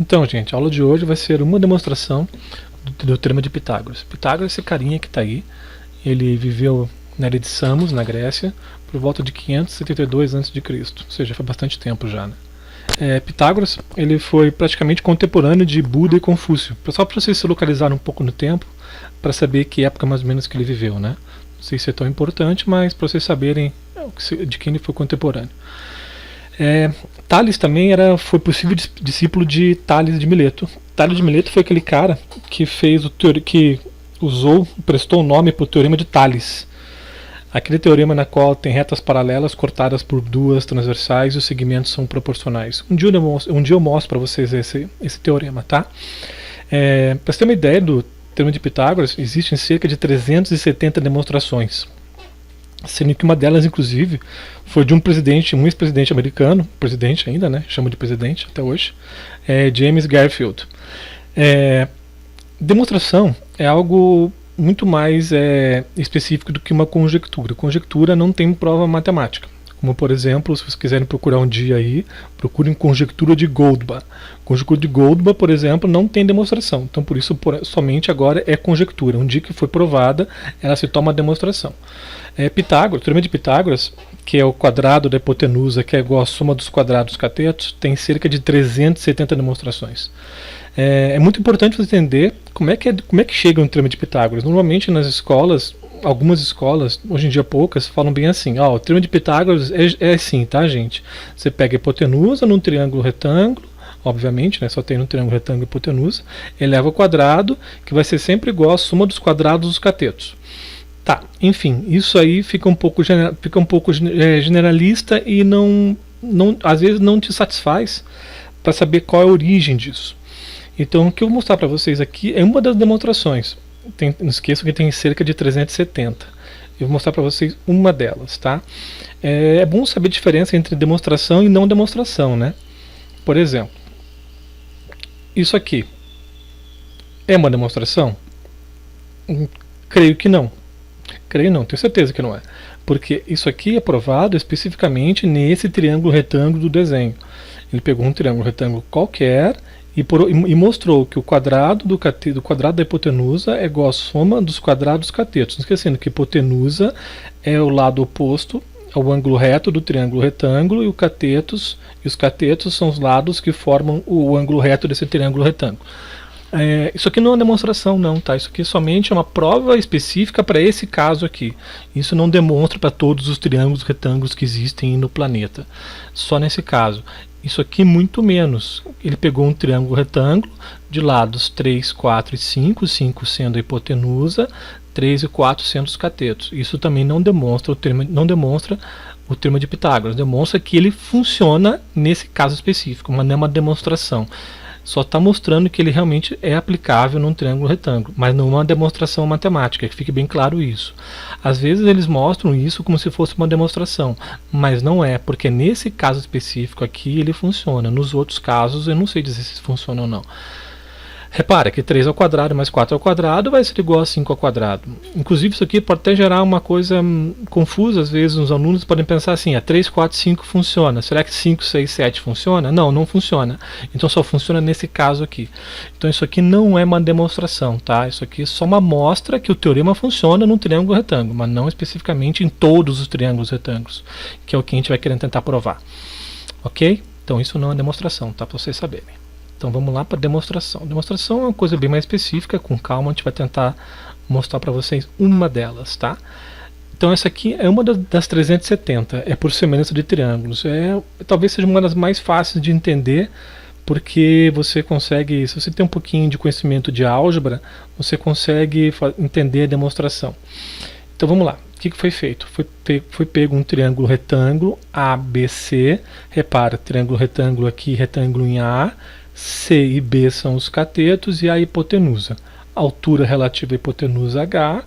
Então, gente, a aula de hoje vai ser uma demonstração do Teorema de Pitágoras. Pitágoras, esse carinha que está aí, ele viveu na ilha de Samos, na Grécia, por volta de 572 a.C., ou seja, faz bastante tempo já, né? Pitágoras, ele foi praticamente contemporâneo de Buda e Confúcio, só para vocês se localizarem um pouco no tempo, para saber que época mais ou menos que ele viveu, né? Não sei se é tão importante, mas para vocês saberem de quem ele foi contemporâneo. Tales também foi possível discípulo de Tales de Mileto. Tales de Mileto foi aquele cara que fez prestou o nome para o Teorema de Tales. Aquele teorema na qual tem retas paralelas cortadas por duas transversais e os segmentos são proporcionais. Um dia eu mostro para vocês esse teorema, tá? Para você ter uma ideia do Teorema de Pitágoras, existem cerca de 370 demonstrações, sendo que uma delas, inclusive, foi de um ex-presidente americano, presidente ainda, né? Chama de presidente até hoje, James Garfield. Demonstração é algo muito mais específico do que uma conjectura. Conjectura não tem prova matemática. Como, por exemplo, se vocês quiserem procurar um dia aí, procurem conjectura de Goldbach. Conjectura de Goldbach, por exemplo, não tem demonstração. Então, por isso, somente agora é conjectura. Um dia que foi provada, ela se toma demonstração. Pitágoras, o teorema de Pitágoras, que é o quadrado da hipotenusa, que é igual à soma dos quadrados catetos, tem cerca de 370 demonstrações. É muito importante você entender como é que chega um teorema de Pitágoras. Normalmente nas escolas, algumas escolas, hoje em dia poucas, falam bem assim: o teorema de Pitágoras é assim, tá, gente? Você pega a hipotenusa num triângulo retângulo, obviamente, né, só tem no triângulo retângulo hipotenusa, eleva ao quadrado, que vai ser sempre igual à soma dos quadrados dos catetos. Tá, enfim, isso aí fica um pouco generalista e às vezes não te satisfaz para saber qual é a origem disso. Então, o que eu vou mostrar para vocês aqui é uma das demonstrações. Não esqueçam que tem cerca de 370. Eu vou mostrar para vocês uma delas, tá? É bom saber a diferença entre demonstração e não demonstração, né? Por exemplo, isso aqui é uma demonstração? Creio que não. Tenho certeza que não é. Porque isso aqui é provado especificamente nesse triângulo retângulo do desenho. Ele pegou um triângulo retângulo qualquer e mostrou que o quadrado do quadrado da hipotenusa é igual à soma dos quadrados catetos. Não esquecendo que hipotenusa é o lado oposto ao ângulo reto do triângulo retângulo, e os catetos são os lados que formam o ângulo reto desse triângulo retângulo. Isso aqui não é uma demonstração, não, tá? Isso aqui somente é uma prova específica para esse caso aqui. Isso não demonstra para todos os triângulos retângulos que existem no planeta. Só nesse caso. Isso aqui muito menos. Ele pegou um triângulo retângulo de lados 3, 4 e 5, 5 sendo a hipotenusa, 3 e 4 sendo os catetos. Isso também não demonstra o teorema de Pitágoras. Demonstra que ele funciona nesse caso específico, mas não é uma demonstração. Só está mostrando que ele realmente é aplicável num triângulo retângulo, mas não é uma demonstração matemática, que fique bem claro isso. Às vezes eles mostram isso como se fosse uma demonstração, mas não é, porque nesse caso específico aqui ele funciona. Nos outros casos eu não sei dizer se funciona ou não. Repara que 3 ao quadrado mais 4 ao quadrado vai ser igual a 5 ao quadrado. Inclusive isso aqui pode até gerar uma coisa confusa. Às vezes os alunos podem pensar assim: 3, 4, 5 funciona. Será que 5, 6, 7 funciona? Não, não funciona. Então só funciona nesse caso aqui. Então isso aqui não é uma demonstração, tá? Isso aqui é só uma amostra que o teorema funciona num triângulo retângulo, mas não especificamente em todos os triângulos retângulos, que é o que a gente vai querer tentar provar. Ok? Então isso não é demonstração, tá? Para vocês saberem. Então vamos lá para a demonstração. Demonstração é uma coisa bem mais específica, com calma a gente vai tentar mostrar para vocês uma delas, tá? Então essa aqui é uma das 370, é por semelhança de triângulos. Talvez seja uma das mais fáceis de entender, porque você consegue, se você tem um pouquinho de conhecimento de álgebra, você consegue entender a demonstração. Então vamos lá. O que foi feito? Foi pego um triângulo retângulo ABC, repara, triângulo retângulo aqui, retângulo em A, C e B são os catetos e a hipotenusa. Altura relativa à hipotenusa H.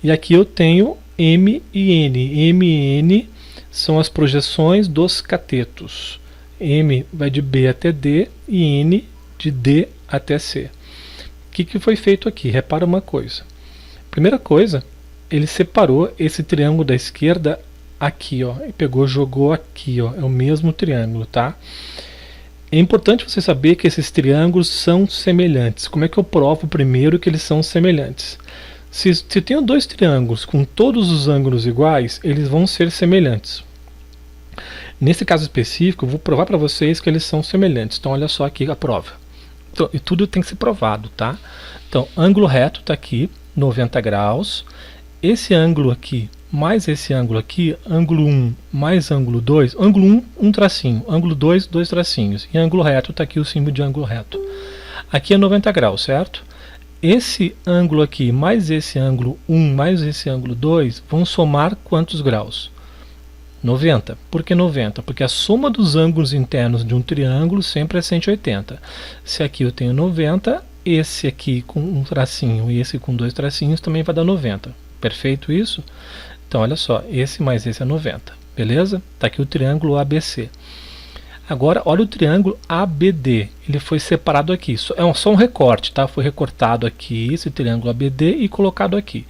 E aqui eu tenho M e N. M e N são as projeções dos catetos. M vai de B até D e N de D até C. O que foi feito aqui? Repara uma coisa. Primeira coisa, ele separou esse triângulo da esquerda aqui, ó, e jogou aqui, ó, é o mesmo triângulo, tá? É importante você saber que esses triângulos são semelhantes. Como é que eu provo primeiro que eles são semelhantes? Se eu tenho dois triângulos com todos os ângulos iguais, eles vão ser semelhantes. Nesse caso específico, eu vou provar para vocês que eles são semelhantes. Então, olha só aqui a prova. Então, e tudo tem que ser provado, tá? Então, ângulo reto está aqui, 90 graus. Esse ângulo aqui mais esse ângulo aqui, ângulo 1 mais ângulo 2, ângulo 1, um tracinho, ângulo 2, dois tracinhos, e ângulo reto, está aqui o símbolo de ângulo reto. Aqui é 90 graus, certo? Esse ângulo aqui mais esse ângulo 1 mais esse ângulo 2 vão somar quantos graus? 90. Por que 90? Porque a soma dos ângulos internos de um triângulo sempre é 180. Se aqui eu tenho 90, esse aqui com um tracinho e esse com dois tracinhos também vai dar 90. Perfeito isso? Então olha só, esse mais esse é 90. Beleza? Está aqui o triângulo ABC. Agora olha o triângulo ABD. Ele foi separado aqui. É só um recorte, tá? Foi recortado aqui esse triângulo ABD e colocado aqui.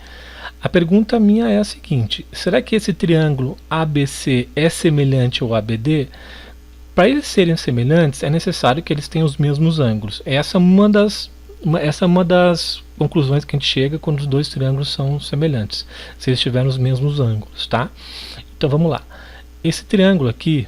A pergunta minha é a seguinte: será que esse triângulo ABC é semelhante ao ABD? Para eles serem semelhantes, é necessário que eles tenham os mesmos ângulos. Essa é uma das conclusões que a gente chega quando os dois triângulos são semelhantes, se eles tiverem os mesmos ângulos, tá? Então vamos lá. Esse triângulo aqui,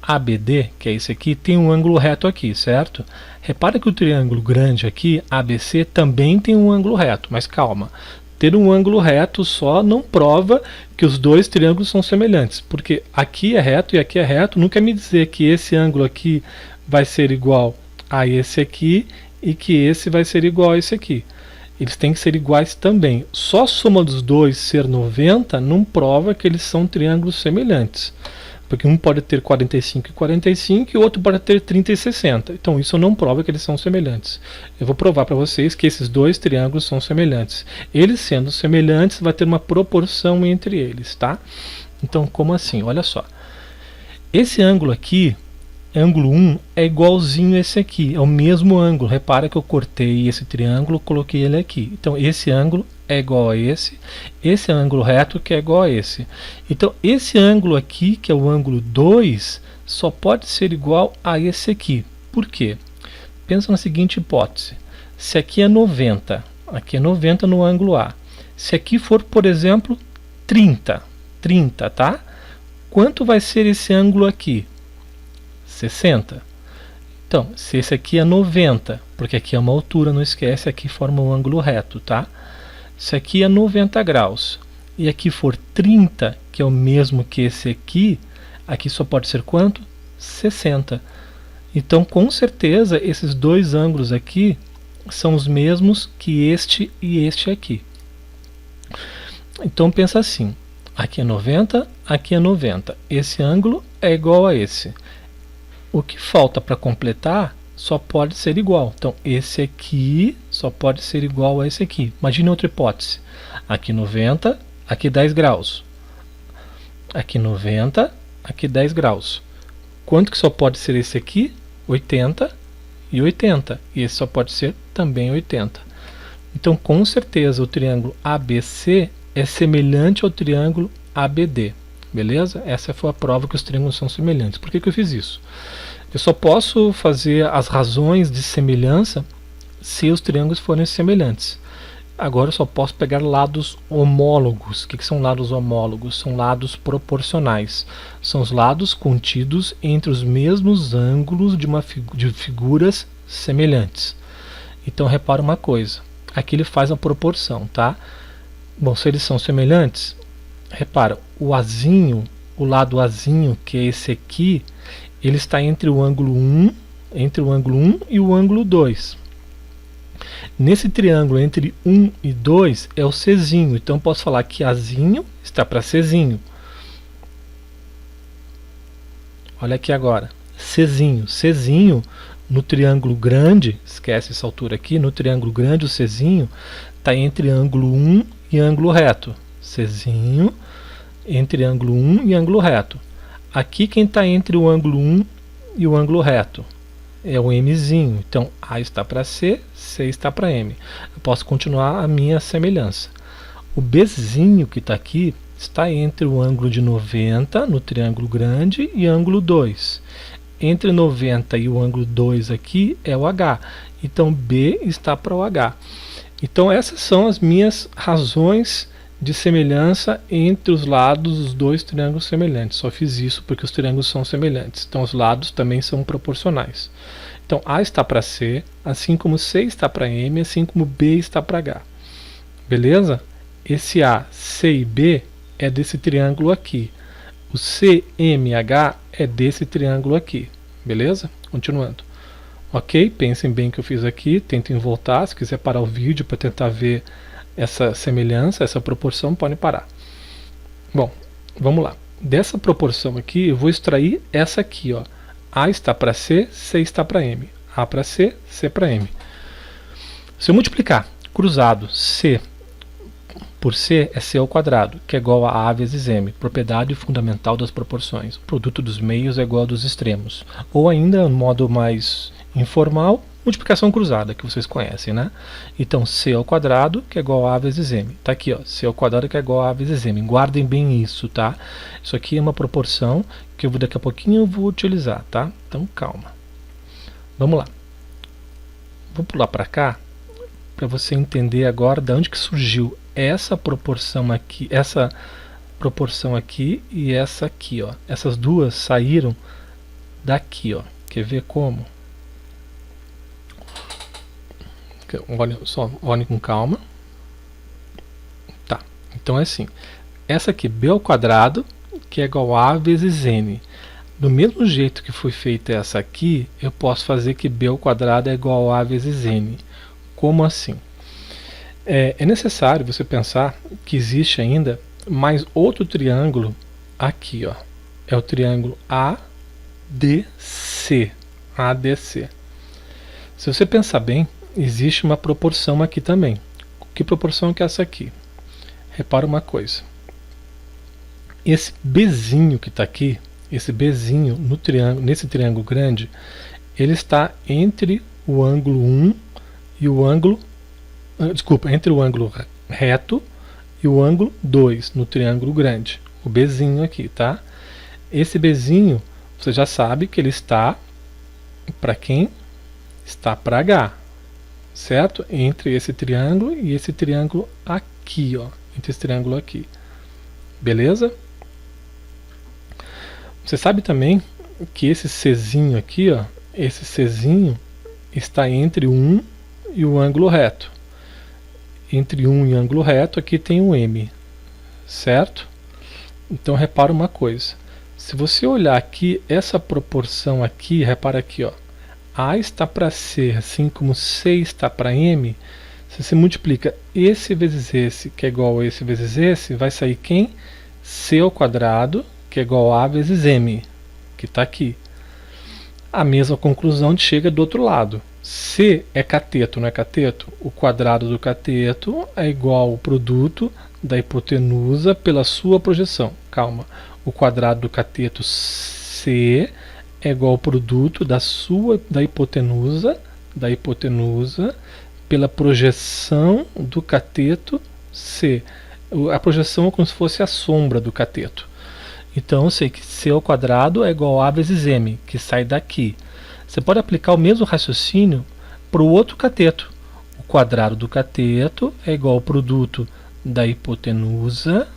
ABD, que é esse aqui, tem um ângulo reto aqui, certo? Repara que o triângulo grande aqui, ABC, também tem um ângulo reto, mas calma. Ter um ângulo reto só não prova que os dois triângulos são semelhantes, porque aqui é reto e aqui é reto, não quer me dizer que esse ângulo aqui vai ser igual a esse aqui e que esse vai ser igual a esse aqui. Eles têm que ser iguais também. Só a soma dos dois ser 90 não prova que eles são triângulos semelhantes. Porque um pode ter 45 e 45 e o outro pode ter 30 e 60. Então isso não prova que eles são semelhantes. Eu vou provar para vocês que esses dois triângulos são semelhantes. Eles sendo semelhantes, vai ter uma proporção entre eles, tá? Então como assim? Olha só. Esse ângulo aqui, ângulo 1, é igualzinho a esse aqui. É o mesmo ângulo. Repara que eu cortei esse triângulo, coloquei ele aqui. Então esse ângulo é igual a esse é ângulo reto que é igual a esse. Então esse ângulo aqui, que é o ângulo 2, só pode ser igual a esse aqui. Por quê? Pensa na seguinte hipótese. Se aqui é 90 no ângulo A. Se aqui for, por exemplo, 30, tá? Quanto vai ser esse ângulo aqui? 60. Então, se esse aqui é 90, porque aqui é uma altura, não esquece, aqui forma um ângulo reto, tá? Se aqui é 90 graus e aqui for 30, que é o mesmo que esse aqui só pode ser quanto? 60. Então, com certeza, esses dois ângulos aqui são os mesmos que este e este aqui. Então, pensa assim, aqui é 90, aqui é 90. Esse ângulo é igual a esse. O que falta para completar só pode ser igual. Então, esse aqui só pode ser igual a esse aqui. Imagine outra hipótese. Aqui 90, aqui 10 graus. Aqui 90, aqui 10 graus. Quanto que só pode ser esse aqui? 80 e 80. E esse só pode ser também 80. Então, com certeza, o triângulo ABC é semelhante ao triângulo ABD. Beleza? Essa foi a prova que os triângulos são semelhantes. Por que eu fiz isso? Eu só posso fazer as razões de semelhança se os triângulos forem semelhantes. Agora eu só posso pegar lados homólogos. O que são lados homólogos? São lados proporcionais. São os lados contidos entre os mesmos ângulos de figuras semelhantes. Então repara uma coisa. Aqui ele faz a proporção, tá? Bom, se eles são semelhantes, repara, o lado azinho, que é esse aqui, ele está entre o ângulo 1 e o ângulo 2. Nesse triângulo entre 1 e 2 é o Czinho, então posso falar que Azinho está para Czinho. Olha aqui agora, Czinho no triângulo grande, esquece essa altura aqui, no triângulo grande o Czinho está entre ângulo 1 e ângulo reto. Czinho entre ângulo 1 e ângulo reto. Aqui quem está entre o ângulo 1 e o ângulo reto é o Mzinho. Então A está para C, C está para M. Eu posso continuar a minha semelhança. O Bzinho que está aqui está entre o ângulo de 90 no triângulo grande e ângulo 2. entre 90 e o ângulo 2 aqui é o H. Então B está para o H. Então essas são as minhas razões de semelhança entre os lados dos dois triângulos semelhantes. Só fiz isso porque os triângulos são semelhantes. Então os lados também são proporcionais. Então A está para C, assim como C está para M, assim como B está para H. Beleza? Esse A, C e B é desse triângulo aqui. O CMH é desse triângulo aqui. Beleza? Continuando. Ok? Pensem bem o que eu fiz aqui. Tentem voltar. Se quiser parar o vídeo para tentar ver essa semelhança, essa proporção, podem parar. Bom, vamos lá. Dessa proporção aqui, eu vou extrair essa aqui, ó. A está para C, C está para M. A para C, C para M. Se eu multiplicar cruzado C por C é C ao quadrado, que é igual a A vezes M, propriedade fundamental das proporções. O produto dos meios é igual ao dos extremos. Ou ainda, no modo mais informal, multiplicação cruzada, que vocês conhecem, né? Então, C ao quadrado, que é igual a A vezes M. Tá aqui, ó, C ao quadrado, que é igual a A vezes M. Guardem bem isso, tá? Isso aqui é uma proporção que daqui a pouquinho eu vou utilizar, tá? Então, calma. Vamos lá. Vou pular para cá, para você entender agora de onde que surgiu essa proporção aqui e essa aqui, ó. Essas duas saíram daqui, ó. Quer ver como? Olhem com calma. Tá, então é assim. Essa aqui, B ao quadrado, que é igual a vezes N. Do mesmo jeito que foi feita essa aqui, eu posso fazer que B ao quadrado é igual a A vezes N. Como assim? É necessário você pensar que existe ainda mais outro triângulo aqui, ó. É o triângulo ADC. ADC. Se você pensar bem, existe uma proporção aqui também. Que proporção que é essa aqui? Repara uma coisa. Esse Bzinho que está aqui, esse Bzinho no triângulo, nesse triângulo grande, ele está entre o ângulo 1 e o ângulo... Desculpa, entre o ângulo reto e o ângulo 2 no triângulo grande. O Bzinho aqui, tá? Esse Bzinho, você já sabe que ele está para quem? Está para H, certo? Entre esse triângulo e esse triângulo aqui, ó. Entre esse triângulo aqui. Beleza? Você sabe também que esse Czinho aqui, ó, esse Czinho está entre o 1 e o ângulo reto. Entre 1 e ângulo reto, aqui tem o M, certo? Então repara uma coisa. Se você olhar aqui, essa proporção aqui, repara aqui, ó. A está para C, assim como C está para M. Se você multiplica esse vezes esse, que é igual a esse vezes esse, vai sair quem? C ao quadrado, que é igual a A vezes M, que está aqui. A mesma conclusão chega do outro lado. C é cateto, não é cateto? O quadrado do cateto é igual ao produto da hipotenusa pela sua projeção. Calma. O quadrado do cateto C é igual ao produto da hipotenusa pela projeção do cateto C. A projeção é como se fosse a sombra do cateto. Então eu sei que C ao quadrado é igual a vezes M, que sai daqui. Você pode aplicar o mesmo raciocínio para o outro cateto. O quadrado do cateto é igual ao produto da hipotenusa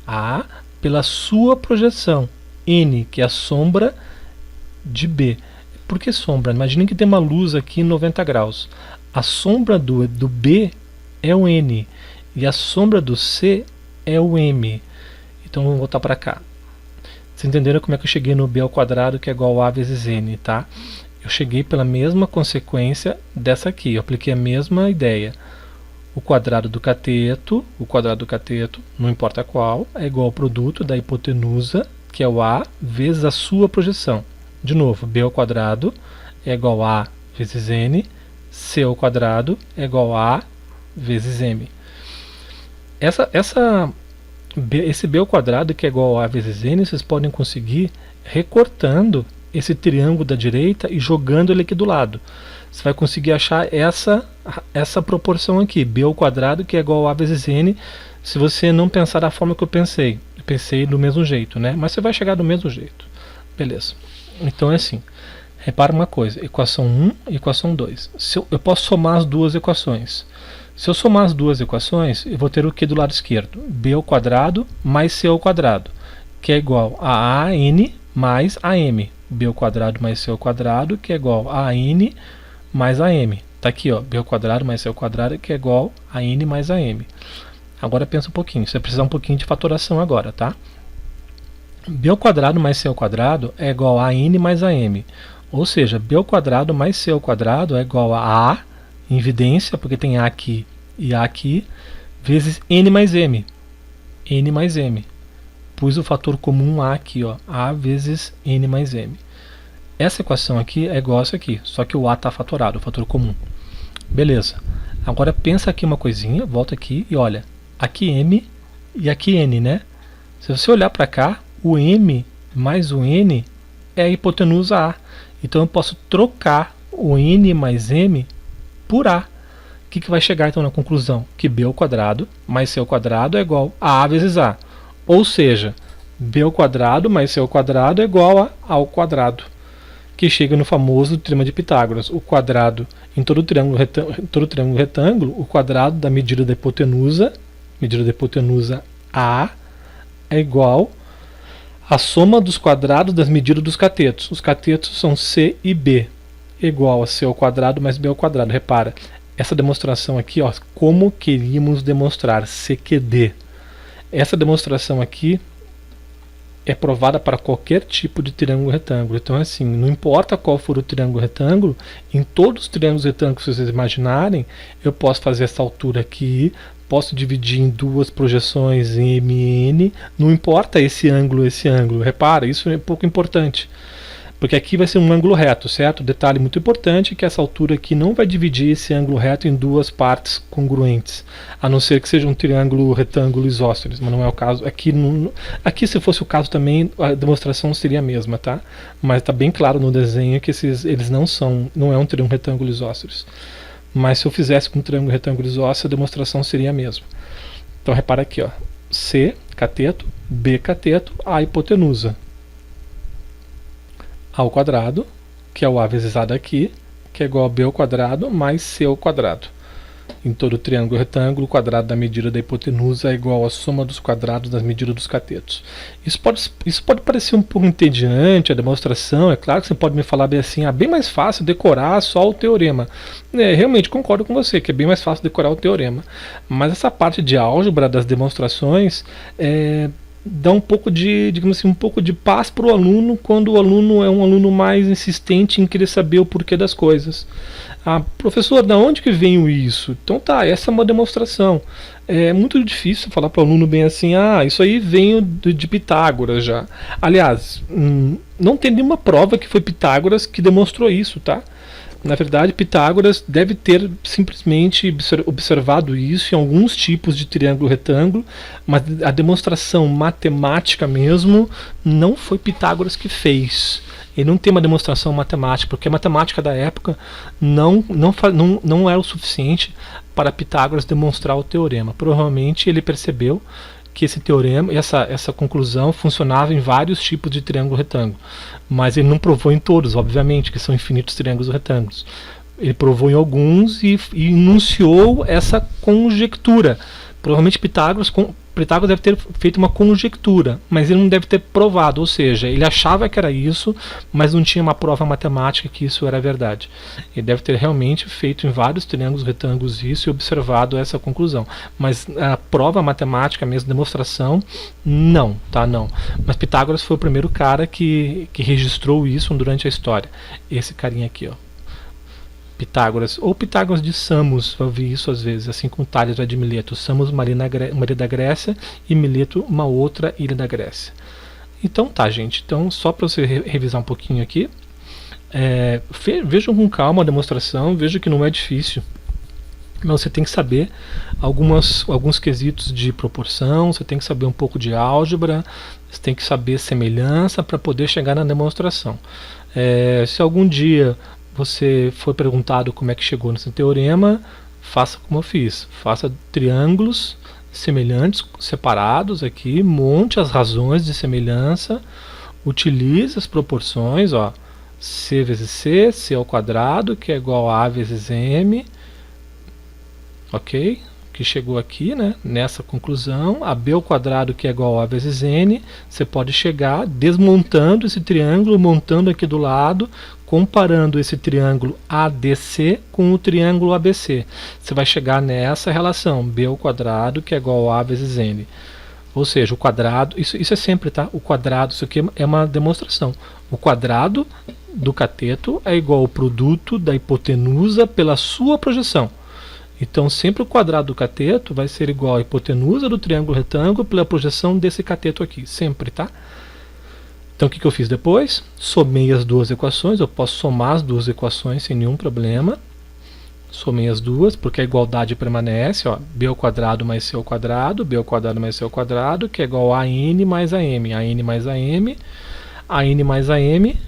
A pela sua projeção, N, que é a sombra de B. Por que sombra? Imaginem que tem uma luz aqui em 90 graus. A sombra do B é o N e a sombra do C é o M. Então vamos voltar para cá. Vocês entenderam como é que eu cheguei no B ao quadrado, que é igual a vezes N, tá? Eu cheguei pela mesma consequência dessa aqui. Eu apliquei a mesma ideia. O quadrado do cateto, não importa qual, é igual ao produto da hipotenusa, que é o A, vezes a sua projeção. De novo, B ao quadrado é igual a vezes N, C ao quadrado é igual a vezes M. Esse B ao quadrado, que é igual a vezes N, vocês podem conseguir recortando esse triângulo da direita e jogando ele aqui do lado. Você vai conseguir achar essa proporção aqui, B ao quadrado, que é igual a vezes N, se você não pensar da forma que eu pensei. Eu pensei do mesmo jeito, né? Mas você vai chegar do mesmo jeito. Beleza. Então é assim, repara uma coisa, equação 1 e equação 2. Eu posso somar as duas equações. Se eu somar as duas equações, eu vou ter o que do lado esquerdo? B ao quadrado mais C ao quadrado, que é igual a AN mais AM. B ao quadrado mais C ao quadrado, que é igual a AN mais AM. Tá aqui, ó, B ao quadrado mais C ao quadrado, que é igual a N mais AM. Agora pensa um pouquinho, você vai precisar um pouquinho de fatoração agora, tá? B ao quadrado mais C ao quadrado é igual a N mais AM. Ou seja, B ao quadrado mais C ao quadrado é igual a A, em evidência, porque tem A aqui e A aqui, vezes N mais M. N mais M. Pus o fator comum A aqui, ó, A vezes N mais M. Essa equação aqui é igual a essa aqui, só que o A está fatorado, o fator comum. Beleza. Agora pensa aqui uma coisinha, volta aqui e olha. Aqui M e aqui N, né? Se você olhar para cá, o M mais o N é a hipotenusa A. Então eu posso trocar o N mais M por A. O que vai chegar então na conclusão? Que B ao quadrado mais C ao quadrado é igual a vezes A. Ou seja, B ao quadrado mais C ao quadrado é igual a ao quadrado. Que chega no famoso teorema de Pitágoras. O quadrado em todo triângulo retângulo, o quadrado da medida da hipotenusa A é igual à soma dos quadrados das medidas dos catetos. Os catetos são C e B, igual a C ao quadrado mais B ao quadrado. Repara, essa demonstração aqui, ó, como queríamos demonstrar, CQD. Essa demonstração aqui é provada para qualquer tipo de triângulo retângulo. Então, assim, não importa qual for o triângulo retângulo, em todos os triângulos retângulos que vocês imaginarem, eu posso fazer essa altura aqui, posso dividir em duas projeções em MN, não importa esse ângulo. Repara, isso é pouco importante. Porque aqui vai ser um ângulo reto, certo? Detalhe muito importante é que essa altura aqui não vai dividir esse ângulo reto em duas partes congruentes, a não ser que seja um triângulo retângulo isósceles, mas não é o caso. Aqui se fosse o caso também, a demonstração seria a mesma, tá? Mas está bem claro no desenho que eles não é um triângulo retângulo isósceles. Mas se eu fizesse com um triângulo retângulo isósceles, a demonstração seria a mesma. Então repara aqui, ó, C, cateto, B, cateto, A, hipotenusa. A ao quadrado, que é o A vezes A daqui, que é igual a B ao quadrado mais C ao quadrado. Em todo triângulo retângulo, o quadrado da medida da hipotenusa é igual à soma dos quadrados das medidas dos catetos. Isso pode parecer um pouco entediante, a demonstração. É claro que você pode me falar bem assim, bem mais fácil decorar só o teorema. Realmente concordo com você, que é bem mais fácil decorar o teorema. Mas essa parte de álgebra das demonstrações dá um pouco de, digamos assim, um pouco de paz para o aluno quando o aluno é um aluno mais insistente em querer saber o porquê das coisas. Professor, da onde que veio isso? Então tá, essa é uma demonstração. É muito difícil falar para o aluno bem assim, isso aí veio de Pitágoras já. Aliás, não tem nenhuma prova que foi Pitágoras que demonstrou isso, tá? Na verdade, Pitágoras deve ter simplesmente observado isso em alguns tipos de triângulo retângulo, mas a demonstração matemática mesmo não foi Pitágoras que fez. Ele não tem uma demonstração matemática, porque a matemática da época não era o suficiente para Pitágoras demonstrar o teorema. Provavelmente ele percebeu que esse teorema, essa conclusão funcionava em vários tipos de triângulo retângulo, mas ele não provou em todos, obviamente, que são infinitos triângulos retângulos. Ele provou em alguns e enunciou essa conjectura. Provavelmente Pitágoras deve ter feito uma conjectura, mas ele não deve ter provado, ou seja, ele achava que era isso, mas não tinha uma prova matemática que isso era verdade. Ele deve ter realmente feito em vários triângulos retângulos isso e observado essa conclusão, mas a prova matemática mesmo, demonstração, não, tá? Não. Mas Pitágoras foi o primeiro cara que registrou isso durante a história. Esse carinha aqui, ó. Pitágoras, ou Pitágoras de Samos, eu vi isso às vezes, assim como Tales de Mileto. Samos, uma ilha da Grécia, e Mileto, uma outra ilha da Grécia. Então tá, gente, então só para você revisar um pouquinho aqui, vejam com calma a demonstração, veja que não é difícil, mas você tem que saber alguns quesitos de proporção, você tem que saber um pouco de álgebra, você tem que saber semelhança para poder chegar na demonstração. Se algum dia você foi perguntado como é que chegou nesse teorema, faça como eu fiz. Faça triângulos semelhantes, separados aqui, monte as razões de semelhança, Utilize as proporções, ó, C vezes C, C ao quadrado, que é igual a vezes M, ok? Que chegou aqui, né, nessa conclusão, a B ao quadrado, que é igual a vezes N, você pode chegar desmontando esse triângulo, montando aqui do lado, comparando esse triângulo ADC com o triângulo ABC. Você vai chegar nessa relação, B ao quadrado, que é igual a vezes N. Ou seja, o quadrado, isso é sempre, tá? O quadrado, isso aqui é uma demonstração. O quadrado do cateto é igual ao produto da hipotenusa pela sua projeção. Então, sempre o quadrado do cateto vai ser igual à hipotenusa do triângulo retângulo pela projeção desse cateto aqui, sempre, tá? Então, o que eu fiz depois? Somei as duas equações, eu posso somar as duas equações sem nenhum problema. Somei as duas, porque a igualdade permanece, ó, b ao quadrado mais c ao quadrado, b ao quadrado mais c ao quadrado, que é igual a n mais a m mais a m, a n mais a m,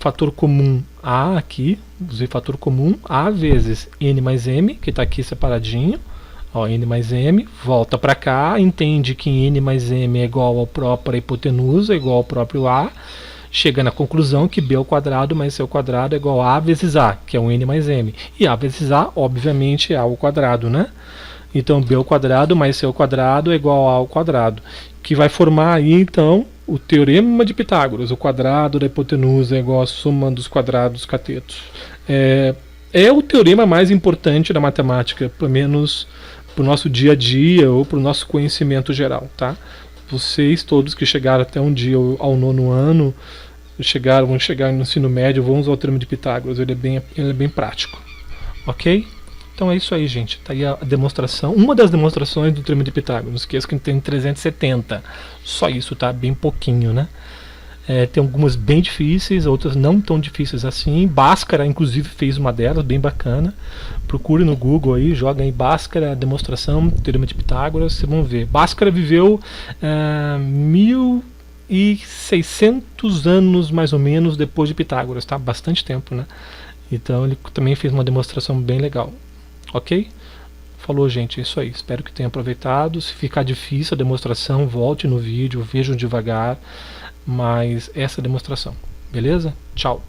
fator comum a aqui, usei fator comum, a vezes n mais m, que está aqui separadinho, ó, n mais m, volta para cá, entende que n mais m é igual ao próprio hipotenusa, é igual ao próprio a, chega na conclusão que b ao quadrado mais c ao quadrado é igual a vezes a, que é o n mais m. E a vezes a, obviamente, é a ao quadrado, né? Então, b ao quadrado mais c ao quadrado é igual a ao quadrado, que vai formar aí, então, o teorema de Pitágoras. O quadrado da hipotenusa é igual a soma dos quadrados dos catetos. É o teorema mais importante da matemática, pelo menos para o nosso dia a dia ou para o nosso conhecimento geral, tá? Vocês todos que chegaram até um dia ao 9º ano, vão chegar no ensino médio, vão usar o teorema de Pitágoras, ele é bem prático, ok? Então é isso aí, gente, tá aí a demonstração, uma das demonstrações do teorema de Pitágoras. Não esqueça que tem 370, só isso, tá? Bem pouquinho, né? Tem algumas bem difíceis, outras não tão difíceis assim. Bhaskara, inclusive, fez uma delas, bem bacana. Procure no Google aí, joga aí Bhaskara, demonstração, teorema de Pitágoras, vocês vão ver. Bhaskara viveu 1600 anos, mais ou menos, depois de Pitágoras, tá? Bastante tempo, né? Então ele também fez uma demonstração bem legal, ok? Falou, gente, é isso aí. Espero que tenham aproveitado. Se ficar difícil a demonstração, volte no vídeo, vejam devagar. Mas essa é a demonstração, beleza? Tchau!